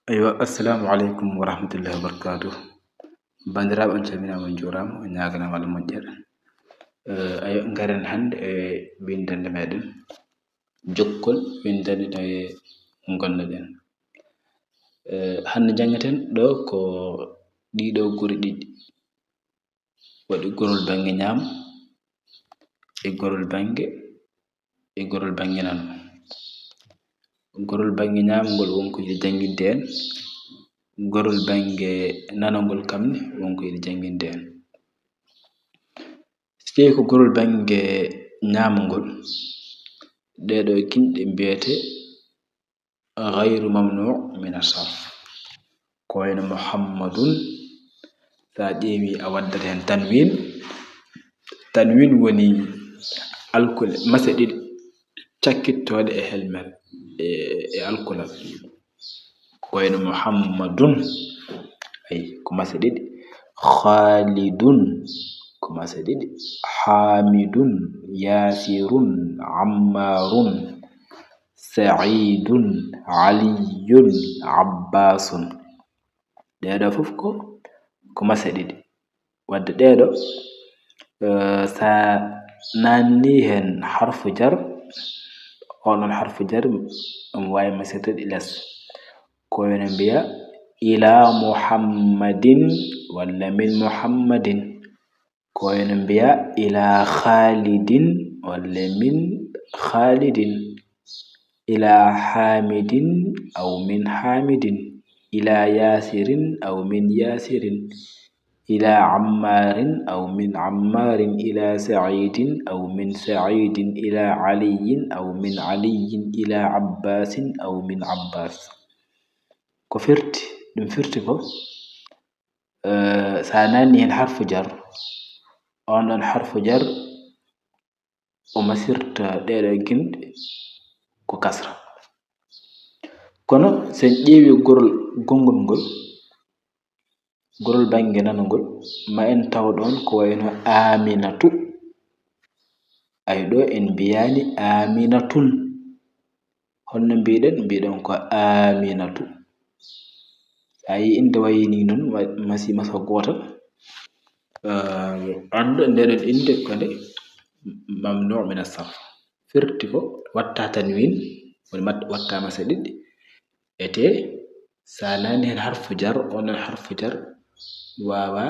أيوة السلام عليكم ورحمة الله وبركاته. بندراب أن شمينا من جورام ونعاقنا على المنجر. أيوة نكرن هند بيندن مدن جوكل بيندن تاي نغندن. هند جانغتن دو كو دي دو غوري دي ودي غورول بانغي نيام e gorol bangi nan gorol bangi ñam ngol wonko yidi janginde en gorol bangi nanangol kamne wonko yidi janginde en sei ko gorol bangi ñamngol de do kinde mbiyete ghayru mamnu' min as-sarf ko en muhammadun sa jeewi a waddata hen tanwin woni alkul masadi cakkitode e helmel e alkulal ko en muhammadun ay ko masadi khalidun ko masadi hamidun yasirun ammarun sa'idun aliyun abbasun dedo fof ko masadi wadde dedo sa nanni hen harfu jar onon harfu jar way masatad ilas ko en biya ila muhammadin walla min muhammadin ko en biya ila khalidin walla min khalidin ila hamidin aw min hamidin ila yasirin aw min yasirin إلى عمار أو من عمار إلى سعيد أو من سعيد إلى علي أو من علي إلى عباس أو من عباس كفرت دم فرتكو ثاناني حرف جر أن حرف جر وما سرت ديرجن كسر كونو سنجيبي غورل غونغول gorol bangi nanangol ma en tawdon ko wayno aminatu ay do en biyani aminatun honno biiden ko aminatu ay inde wayni non masi masa gotal ando ndeden inde ko de mamnu' min as-sarf firti ko watta tanwin woni watta masadidi ete sanani hen harfu jar onon harfu jar wawa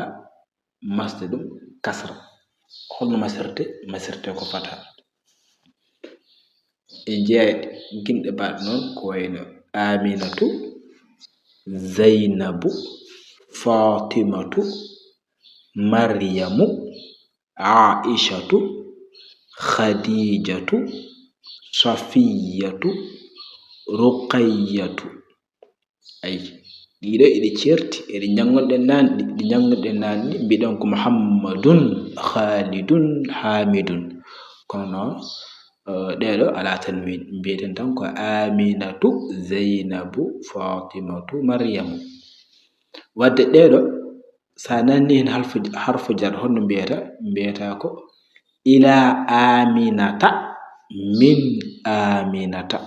masdadum kasra holno masirte ko fata e jeey ginde baat non ko wayno aminatu zainabu fatimatu maryamu aishatu khadijatu safiyatu ruqayyatu ay dido ide certi ede jangonde nan bidon ko muhammadun khalidun hamidun kono dedo ala tanwin bieten tan ko aminatu zainabu fatimatu maryamu wadde dedo sanani hen harfu jar honno biyata ko ila aminata min aminata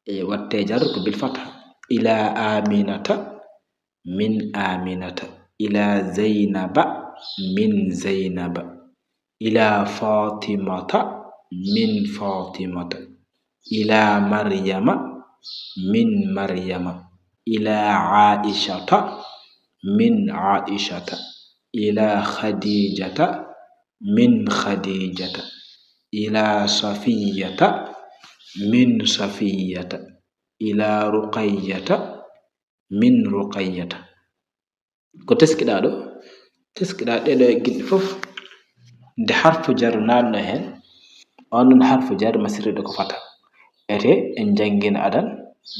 e watte jar ko bil fatha إلى آمنة من آمنة إلى زينب من زينب إلى فاطمة من فاطمة إلى مريم من مريم إلى عائشة من عائشة إلى خديجة من خديجة إلى صفية من صفية إلى رقية من رقية ko teskida do do gildi fof de harfu jar nanno hen onon harfu jar masirde ko fata ete en jangin adan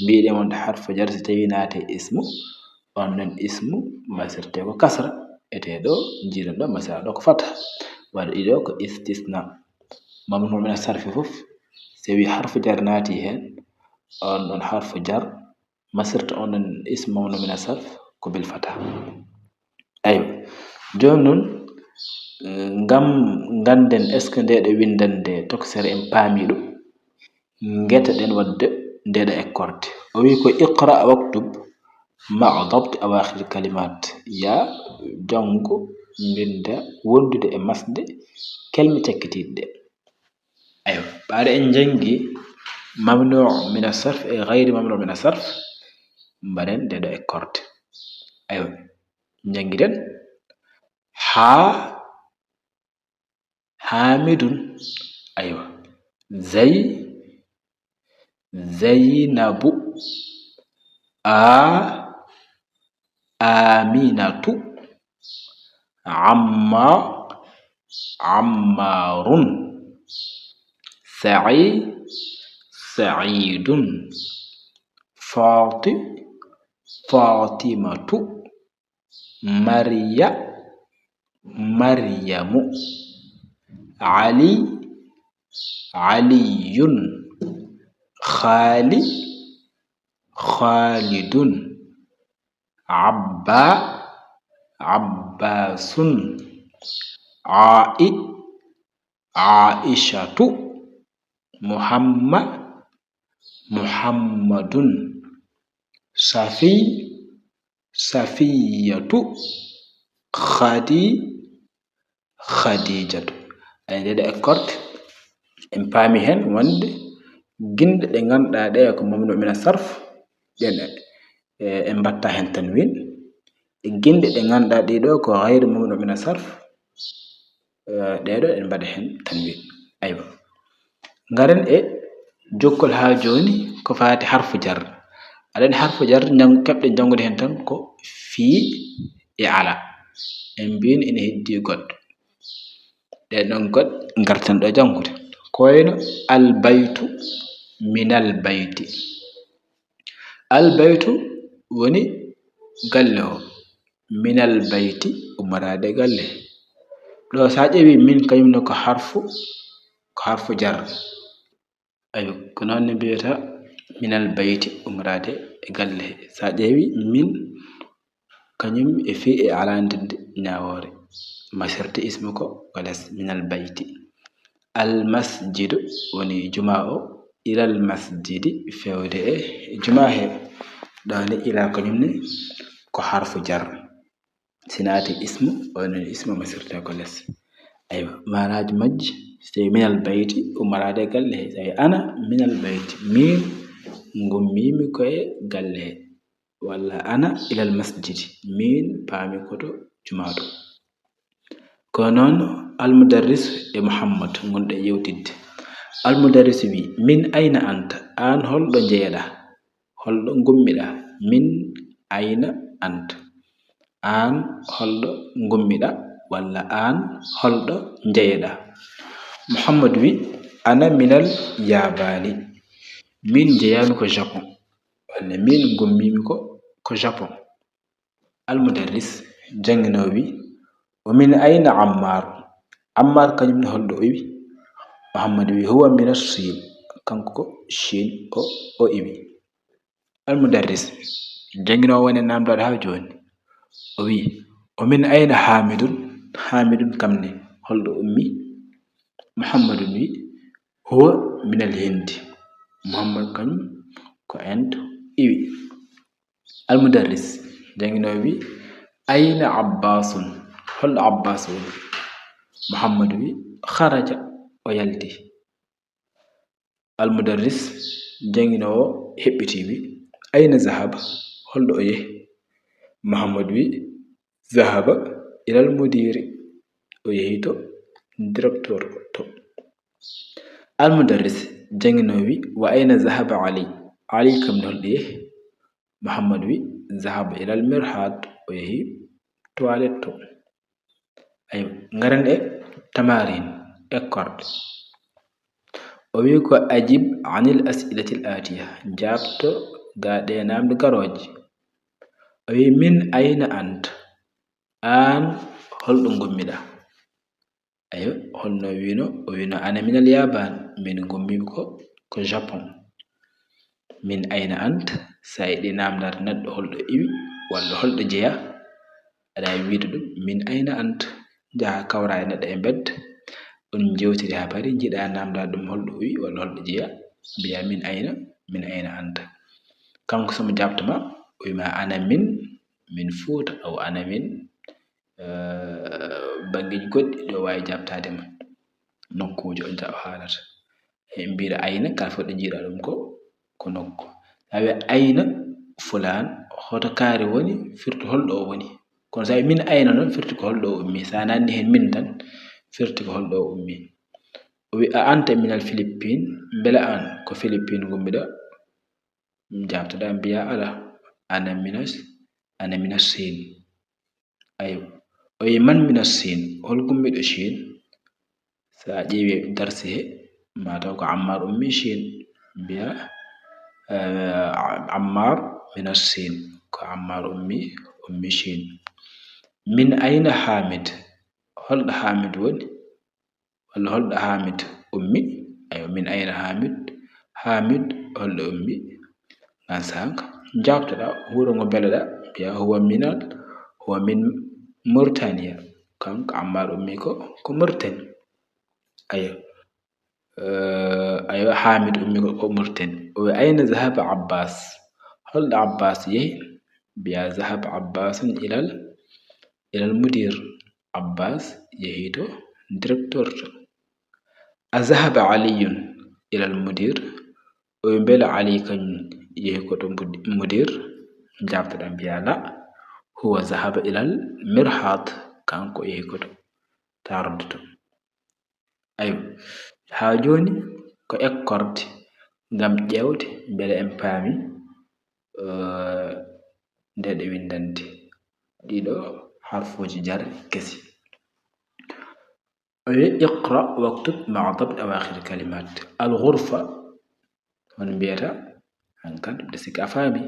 biide mon harfu jar so tawi naate ismu onon ismu masirte ko kasra ete do jiidan do masira do ko fata wala ido ko istisna mamnu min as-sarf fof sewi harfu jar naati hen on harfu jar masirta onon ismu mamnu min as-sarf ko bil fatha ayo jonon ngam ganden est ce que de windande toksere en paami dum ngeta den wadde de ekkorde ويكو اقرأ واكتب مع ضبط أواخر الكلمات يا جانغو بند وندد مسد كلمة كتير أيوة بعد إن جنجي ممنوع من الصرف غير ممنوع من الصرف بعدين ده إكورد أيوة جنجي دن حامد أيوة زينب آمينة عمار سعيد فاطمة مريم علي خالد عباس عائشة محمد صفية خديجة أي ده أكورد إن بامي هن وند جند دعان دا يكون ممنوع من الصرف يعني إن بتا هن تنوين جند دعان دا ديدو كو غير ممنوع من الصرف ديدو إن بدا هن تنوين أيوة غارن جوكل ها جوني كو فاتي حرف جر أدن حرف جر نعم كبد جانغو دي هن تن كو في على إن بين إن هدي قد دعان قد غرتن دا جانغو دي كوين البيت من البيت وني قاله من البيت ومراد قاله لو ساجي من كيم نكو حرف جر أيوة كنا نبيتا من البيت ومراد قاله ساجي من كنيم في على عند ناوري ما شرط اسمك قالس من البيت المسجد وني جماعة إلى المسجد فودي جماعة داني إلى كنيمني كحرف جر سناتي اسم وني اسم مسرته كلس أيوة مراد مج سي من البيت ومراد قال له سي أنا من البيت مين ngummi mi koy galle wala ana ila al masjid min pami koto jumaado konon al mudarris muhammad ngonde yewtidde al mudarris bi min ayna anta an holdo jeeda holdo ngummida min ayna anta an holdo ngummida wala an holdo jeeda muhammad wi ana minal yabani min jeyami ko japon wala min ngummimi ko japon al mudarris jangino wi wa min ayna ammar kanyum holdo wi muhammad wi huwa min as-sin kanko shin o ibi al mudarris jangino woni namdo ha joni o wi wa min ayna hamidun kamne holdo ummi muhammad wi huwa min al-hind muhammad kan ko ent iwi al mudarris jangino wi ayna abbasun hol abbasun muhammad wi kharaja o yalti al mudarris jangino hebbiti wi ayna zahaba holdo o yehi muhammad wi zahaba ila al mudiri o yehito director to al mudarris jangino wi wa ayna zahaba ali kam nolde muhammad wi zahaba ila al mirhad o yehi toilet to ay ngaran tamarin accord o wi ko ajib anil as'ilati al atiya jabto gaade namde garoji o wi min ayna ant an holdo ngummida ayo holno wino o wino ana minal yaban min ngummimi ko japon min ayna ant saydi namdar neddo holdo iwi walla holdo jeya ada wiide dum min ayna ant jaha kawra e neddo e bed on jewtiri ha bari jida namdar dum holdo wi walla holdo jeya biya min ayna ant kanko somo jabtama o wima ana min Fuuta aw ana min bangeji goɗɗi ɗo wawi jabtadema nokkuji o haalata mbiɗa ayna kala fof ɗo jiiɗa ɗum ko nokku tawi ayna fulan hoto kaari woni firti holɗo o woni kono sa wi min ayna noon firti ko holɗo o ummi sa nanni hen min tan firti ko holɗo o ummi o wi a anta minal Philippine beele an ko Philippine gummiɗo jabtoɗa mbiya ala ana minas Sin ayo o wi man minas Sin hol gummiɗo Chine sa ƴeewi darsi he mataw ko Ammar ummi Chine mbiya Ammar minas Sin ko Ammar ummi Chine min ayna Hamid holɗo Hamid woni walla holɗo Hamid ummi ayo min ayna Hamid holɗo ummi an sanka jabtoɗa wuro ngo beeleɗa mbiya huwa min Mauritania kanko Ammar ummi ko Mauritanie ayo Hamid ummi ko Mauritanie o wi ayna zahaba Abbas holɗo Abbas yehi mbiya zahaba Abbasun ilal mudir Abbas yehi to directeur to azahaba Aliyun ilal mudir o wi beele Ali kañum yehi ko to mudir jabtoɗa mbiya la huwa zahaba ilal mirhad kanko yehi ko to tarde to ayo ha joni ko ekkorde ngam ƴewde beele en paami nde ɗe windante ɗiɗo harfuji jar kesi o wi iqra waktub maa dabt awakhir kalimat al ghurfa hono mbiyata hankan ɗe sika faami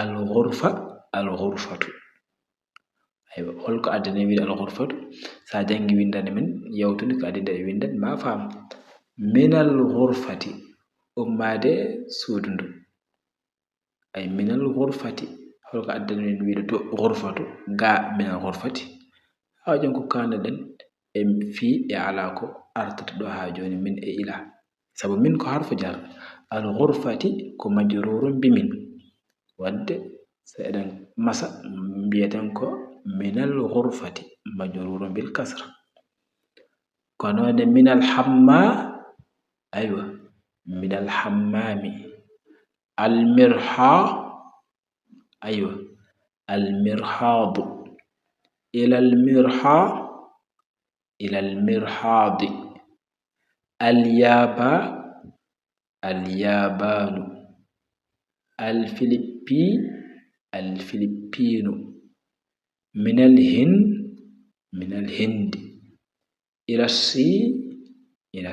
al ghurfatu aywa holko addane wiide al ghurfatu sa jangi windande men yawtude ko addinde e windande ma faam minal ghurfati ummade suudu ndu ay minal ghurfati holko addane men wiide to ghurfatu ga minal ghurfati ha jon ko kanɗen e fi e ala ko artata ɗo ha joni min e ila sabu min ko harfu jar al ghurfati ko majrurun bimin wadde so eɗen masa mbiyeten ko minal ghurfati majrurun bil kasra konone minal hamma aywa minal hammami al mirha aywa al mirhadu ilal mirhadi al yabanu al filippinu minal hindi ila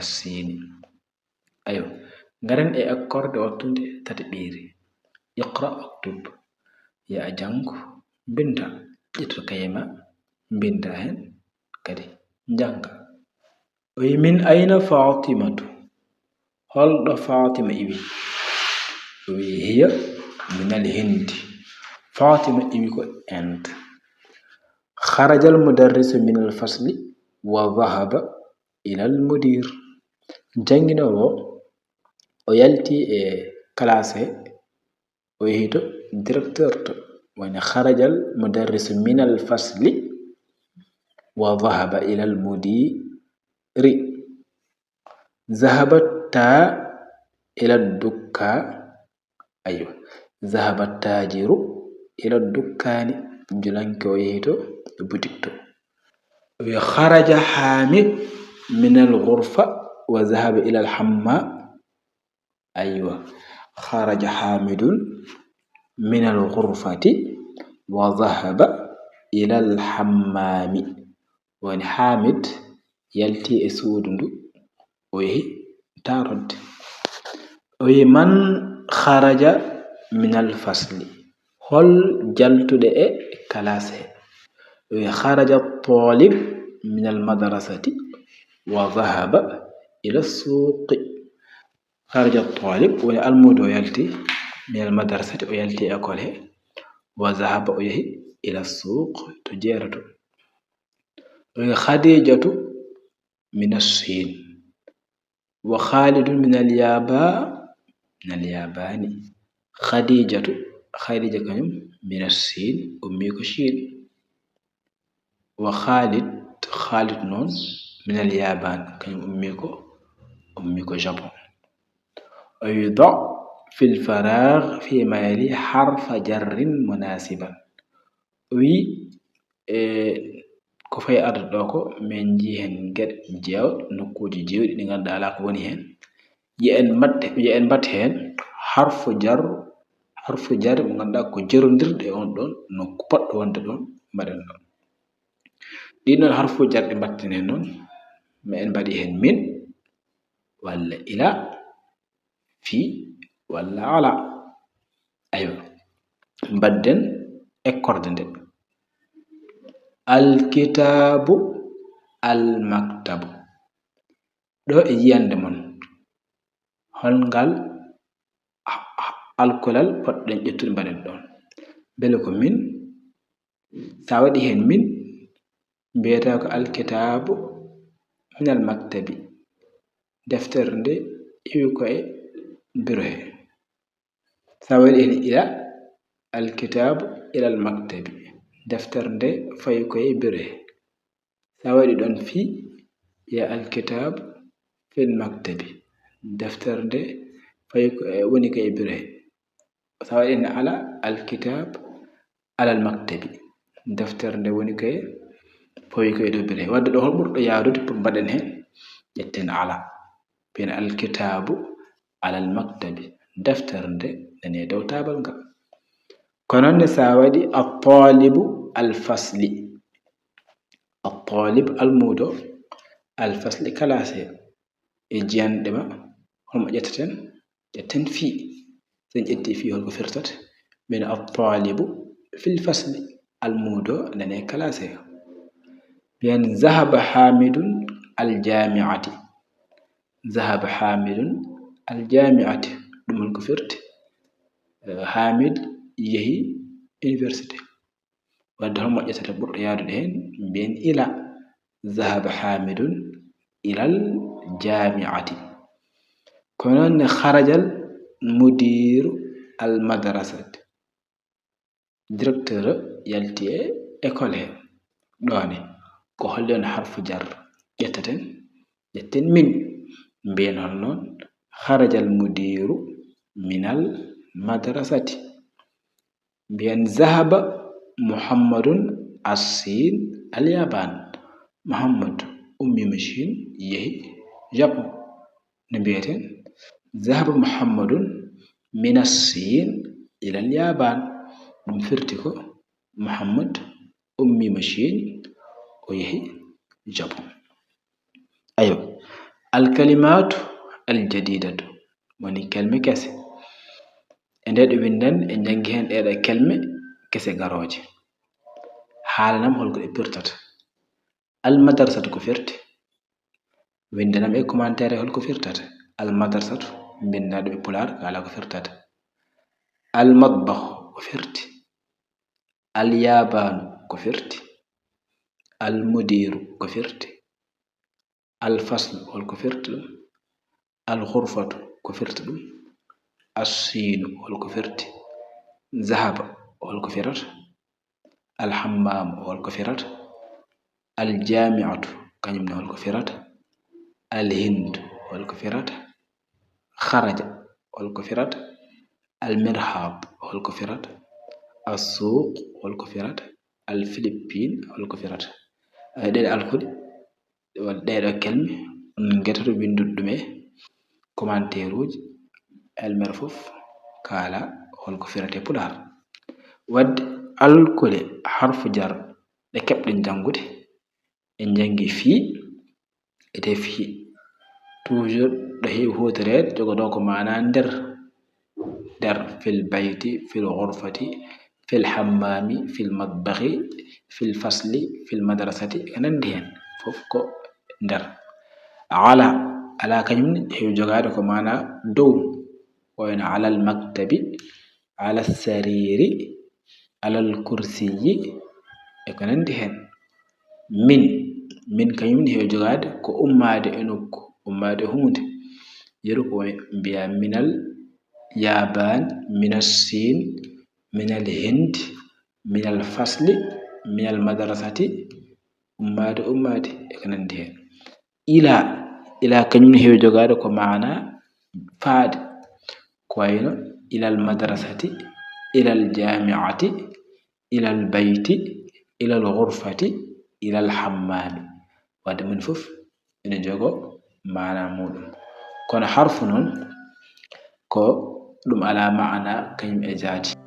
sini ayo ngaren e accorde wattunde tati ɓiiri iqra waktub ya jango binda ƴetto kayema binda hen kadi janga o wi min ayna fatimatu holɗo fatima iwi o wi hiya minal hindi fatima iwi ko Inde kharaja al mudarrisu min al fasli wa dhahaba ila al mudir janginowo o yalti e classe he o yehi to directeur to woni kharaja al mudarrisu min al fasli wa dhahaba ila al mudiri zahabatta ila dukka aywa zahaba tajiru ila dukkani julanke o yehi to boutique to wi kharaja Hamid min al ghurfa wa dhahaba ila al hamma aywa kharaja Hamidun min al ghurfati wa dhahaba ila al hammami woni Hamid yalti e suudu ndu o yehi tarodde o wi man kharaja min al fasli hol jaltude e classe he o wi kharaja talib min al madrasati wa dhahaba ila suqi kharaja talib woni almudo yalti min al madrasati o yalti école he wa dhahaba o yehi ila suq to jeerato o wi khadijatu min as-sin wa khalidun min al yabani khadijatu khadija kanyum min as-sin ummi ko shin wa khalid non min al-yaban kanyum ummi ko japon ayda في الفراغ فيما يلي حرف جر مناسبا wi ko fay arde ɗo ko min ji hen geɗe jewɗe nokkuji jewɗi ɗi ganduɗa ala ko woni hen yen mbatte hen harfu jar mo ganduɗa ko jerodirɗe on ɗon nokku poɗɗo wonde ɗon mbaɗen ɗon ɗin ɗon harfu jar ɗi mbatten hen noon ma en mbaɗi hen min walla ila fi walla ala aywa mbadden ekkorde nde alkitabu almaktabu ɗo e yiyande mon holngal alkolal poɗɗen ƴettude mbaɗen ɗon bele ko min sa waɗi hen min mbiyata ko alkitabu min almaktabi deftere nde iwi ko e biro he sa waɗi hen ila alkitabu ila almaktabi deftere nde fayi ko e biro he sa waɗi ɗon fi ya alkitabu fil maktabi deftere nde fayi ko woni ko e biro he sa waɗi hen ala alkitabu ala almaktabi deftere nde woni ko e fayi ko e dow biro he wadde ɗo hol ɓurɗo yaarude pour mbaɗen hen ƴetten ala bien alkitabu ala almaktabi deftere nde nane dow tabal ngal kono ne sa waɗi at-talibu al-fasli at-talib almudo al-fasli classe e jiyanɗe ma homo ƴetten fi sen ƴetti fi holko firtat min at-talibu fil fasli almudo nane classe bien zahaba hamidun al-jami'ati zahaba hamidun al-jami'ati ɗum holko firti hamid yehi université wadde homo ƴettata ɓurɗo yaadude hen mbiyen ila zahaba hamidun ilal jami'ati kono noon ne kharajal mudiru al madrasati directeur yalti e école he ɗone ko holli on harfu jar ƴetten min mbiyen hon noon kharajal mudiru minal madrasati mbiyen zahaba muhammadun as-sin al-yaban muhammad ummi machine yehi japon ne mbiyeten zahaba muhammadun min as-sin ila al-yaban ɗum firti ko muhammad ummi machine o yehi japon ayo al-kalimatu al-jadidatu woni kelme kese e nde ɗo windan e jangi hen ɗeɗo kelme kese garoje haalanam holko ɗe pirtata al-madrasatu ko firti windanam e commentaire holko firtata al-madrasatu bindaɗo e pular kala ko firtata al-matbakh ko firti al-yabanu ko firti al-mudiru ko firti al-faslu holko firti ɗum al-ghurfatu ko firti ɗum as-sinu holko firti zahaba holko firata al-hammamu holko firata al-jami'atu kanyum ne holko firata al-hind holko firata kharaja holko firata al-mirhab holko firata as-suq holko firata al-philippine holko firata ɗeɗe alkuɗe ɗeɗo kelme on getoto windude ɗum e commentaire uji elmer fof kala holko firate pular wadde alkule harfu jar ɗe keɓɗen jangude en jangi fi ete fi toujours ɗo heewi hutorede jogoɗo ko mana nder fil bayti fil ghurfati fil hammami fil matbakhi fil fasli fil madrasati e nandi hen fof ko nder ala kañum heewi jogade ko mana dow wayno ala al maktabi ala sariri ala al kursiyi e ko nandi hen min kañum heewi jogade ko ummade e nokku ummade hunde yeru ko mbiya minal yaban minas sin من الهند من الفصل من المدرسة أمات إكننديه إلى كنون هي جوغاد كو معنا فاد كوينو إلى المدرسة إلى الجامعة إلى البيت إلى الغرفة إلى الحمام واد من فوف إن جوغو معنا مودum كون حرف نون كو دum على معنى كيم إجاج